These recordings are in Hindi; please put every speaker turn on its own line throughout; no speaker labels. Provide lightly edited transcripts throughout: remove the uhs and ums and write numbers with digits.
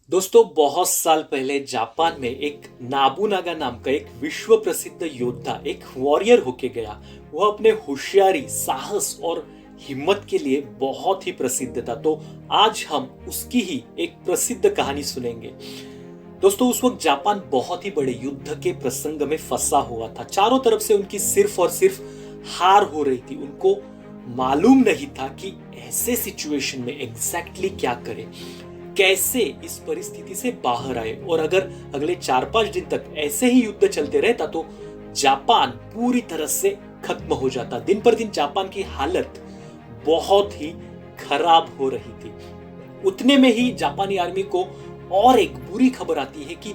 दोस्तों बहुत साल पहले जापान में एक नाबुनागा नाम का एक विश्व प्रसिद्ध योद्धा एक वॉरियर होके गया। वह अपने होशियारी, साहस और हिम्मत के लिए बहुत ही प्रसिद्ध था। तो आज हम उसकी ही एक प्रसिद्ध कहानी सुनेंगे। दोस्तों उस वक्त जापान बहुत ही बड़े युद्ध के प्रसंग में फंसा हुआ था। चारों तरफ से उनकी सिर्फ और सिर्फ हार हो रही थी। उनको मालूम नहीं था कि ऐसे सिचुएशन में एग्जैक्टली क्या करें, कैसे इस परिस्थिति से बाहर आए। और अगर अगले 4-5 दिन तक ऐसे ही युद्ध चलते रहता तो जापान पूरी तरह से खत्म हो जाता। दिन पर दिन जापान की हालत बहुत ही खराब हो रही थी। उतने में ही जापानी आर्मी को और एक बुरी खबर आती है कि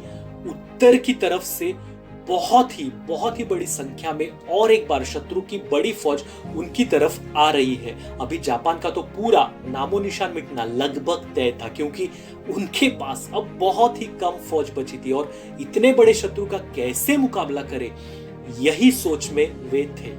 उत्तर की तरफ से बहुत ही बड़ी संख्या में और एक बार शत्रु की बड़ी फौज उनकी तरफ आ रही है। अभी जापान का तो पूरा नामो निशान मिटना लगभग तय था, क्योंकि उनके पास अब बहुत ही कम फौज बची थी और इतने बड़े शत्रु का कैसे मुकाबला करे, यही सोच में वे थे।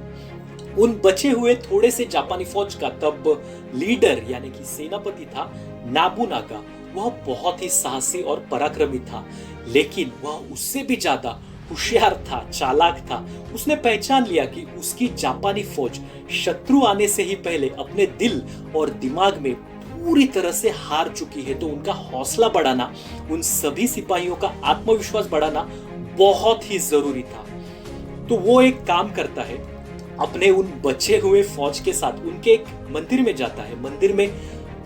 उन बचे हुए थोड़े से जापानी फौज का तब लीडर यानी कि सेनापति था नाबुनागा। वह बहुत ही साहसी और पराक्रमी था, लेकिन वह उससे भी ज्यादा होशियार था, चालाक था। उसने पहचान लिया कि उसकी जापानी फौज शत्रु आने से ही पहले अपने दिल और दिमाग में पूरी तरह से हार चुकी है। तो उनका हौसला बढ़ाना, उन सभी सिपाहियों का आत्मविश्वास बढ़ाना बहुत ही जरूरी था। तो वो एक काम करता है, अपने उन बचे हुए फौज के साथ उनके एक मंदिर में जाता है। मंदिर में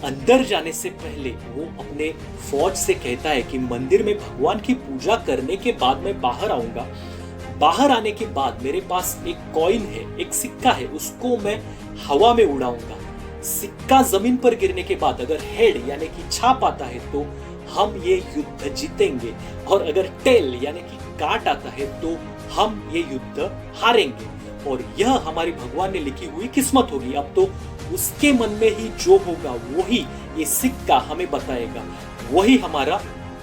अंदर जाने से पहले वो अपने फौज से कहता है कि मंदिर में भगवान की पूजा करने के बाद मैं बाहर आऊंगा। बाहर आने के बाद मेरे पास एक कॉइन है, एक सिक्का है, उसको मैं हवा में उड़ाऊंगा। सिक्का जमीन पर गिरने के बाद अगर हेड यानी कि छाप आता है तो हम ये युद्ध जीतेंगे, और अगर टेल यानी कि काट आता है तो हम ये युद्ध हारेंगे। और यह हमारी भगवान ने लिखी हुई किस्मत होगी। अब तो उसके मन में ही जो होगा वही ये सिक्का हमें बताएगा, वही हमारा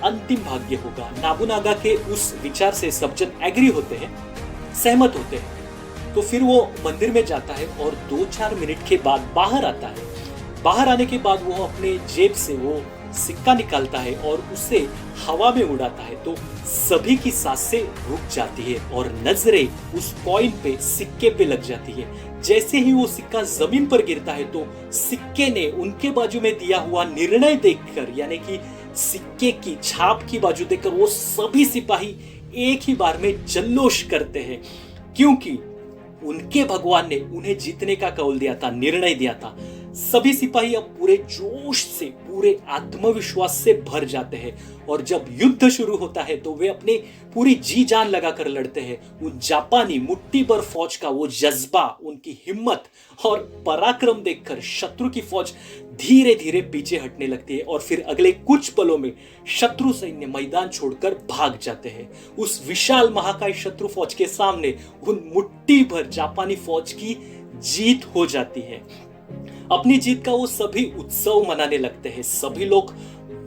अंतिम भाग्य होगा। नाबुनागा के उस विचार से सब जन एग्री होते हैं, सहमत होते हैं। तो फिर वो मंदिर में जाता है और 2-4 मिनट के बाद बाहर आता है। बाहर आने के बाद वो अपने जेब से वो सिक्का निकालता है और उसे हवा में उड़ाता है। तो सभी की सांसें रुक जाती है और नजरें उस कॉइन पे, सिक्के पे लग जाती है। जैसे ही वो सिक्का जमीन पर गिरता है तो सिक्के ने उनके बाजू में दिया हुआ निर्णय देखकर, यानी कि सिक्के की छाप की बाजू देखकर वो सभी सिपाही एक ही बार में जल्लोष करते हैं, क्योंकि उनके भगवान ने उन्हें जीतने का कौल दिया था, निर्णय दिया था। सभी सिपाही अब पूरे जोश से, पूरे आत्मविश्वास से भर जाते हैं और जब युद्ध शुरू होता है तो वे अपने पूरी जी जान लगाकर लड़ते हैं। उन जापानी मुट्ठी भर फौज का वो जज्बा, उनकी हिम्मत और पराक्रम देखकर शत्रु की फौज धीरे धीरे पीछे हटने लगती है और फिर अगले कुछ पलों में शत्रु सैन्य मैदान छोड़कर भाग जाते हैं। उस विशाल महाकाय शत्रु फौज के सामने उन मुट्ठी भर जापानी फौज की जीत हो जाती है। अपनी जीत का वो सभी उत्सव मनाने लगते हैं। सभी लोग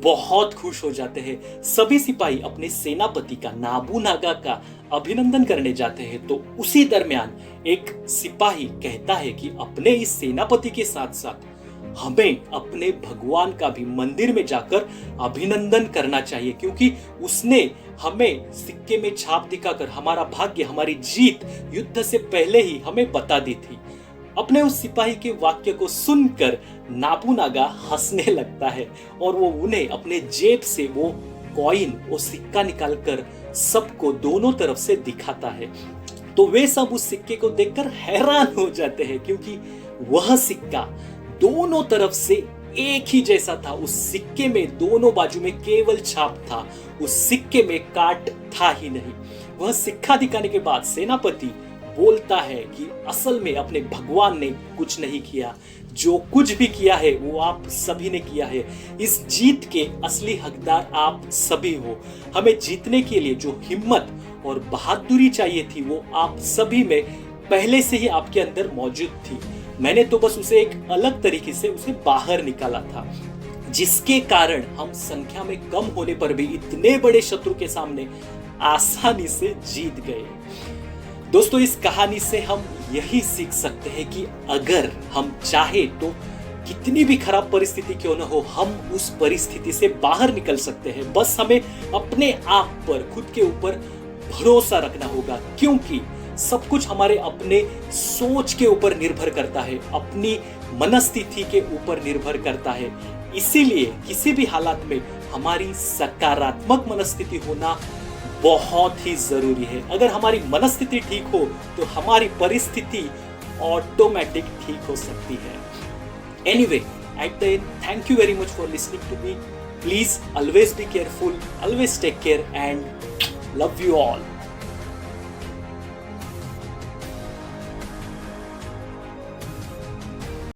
बहुत खुश हो जाते हैं। सभी सिपाही अपने सेनापति का, नाबुनागा का अभिनंदन करने जाते हैं। तो उसी दरमियान एक सिपाही कहता है कि अपने इस सेनापति के साथ साथ हमें अपने भगवान का भी मंदिर में जाकर अभिनंदन करना चाहिए, क्योंकि उसने हमें सिक्के में छाप दिखाकर हमारा भाग्य, हमारी जीत युद्ध से पहले ही हमें बता दी थी। अपने उस सिपाही के वाक्य को सुनकर नाबुनागा हंसने लगता है और वो उन्हें अपने जेब से वो कॉइन, वो सिक्का निकालकर सबको दोनों तरफ से दिखाता है। तो वे सब उस सिक्के को देखकर हैरान हो जाते हैं, क्योंकि वह सिक्का दोनों तरफ से एक ही जैसा था। उस सिक्के में दोनों बाजू में केवल छाप था, उस सिक्के में काट था ही नहीं। वह सिक्का दिखाने के बाद सेनापति बोलता है कि असल में अपने भगवान ने कुछ नहीं किया, जो कुछ भी किया है वो आप सभी ने किया है। इस जीत के असली हकदार आप सभी हो। हमें जीतने के लिए जो हिम्मत और बहादुरी चाहिए थी वो आप सभी में पहले से ही आपके अंदर मौजूद थी। मैंने तो बस उसे एक अलग तरीके से उसे बाहर निकाला था, जिसके कारण हम संख्या में कम होने पर भी इतने बड़े शत्रु के सामने आसानी से जीत गए। दोस्तों इस कहानी से हम यही सीख सकते हैं कि अगर हम चाहे तो कितनी भी खराब परिस्थिति क्यों न हो, हम उस परिस्थिति से बाहर निकल सकते हैं। बस हमें अपने आप पर, खुद के ऊपर भरोसा रखना होगा, क्योंकि सब कुछ हमारे अपने सोच के ऊपर निर्भर करता है, अपनी मनस्थिति के ऊपर निर्भर करता है। इसीलिए किसी भी हालात में हमारी सकारात्मक मनस्थिति होना बहुत ही जरूरी है। अगर हमारी मनस्थिति ठीक हो तो हमारी परिस्थिति ऑटोमेटिक ठीक हो सकती है। Anyway, at the end, thank you very much for listening to me. Please always be careful, always take care, and love you all.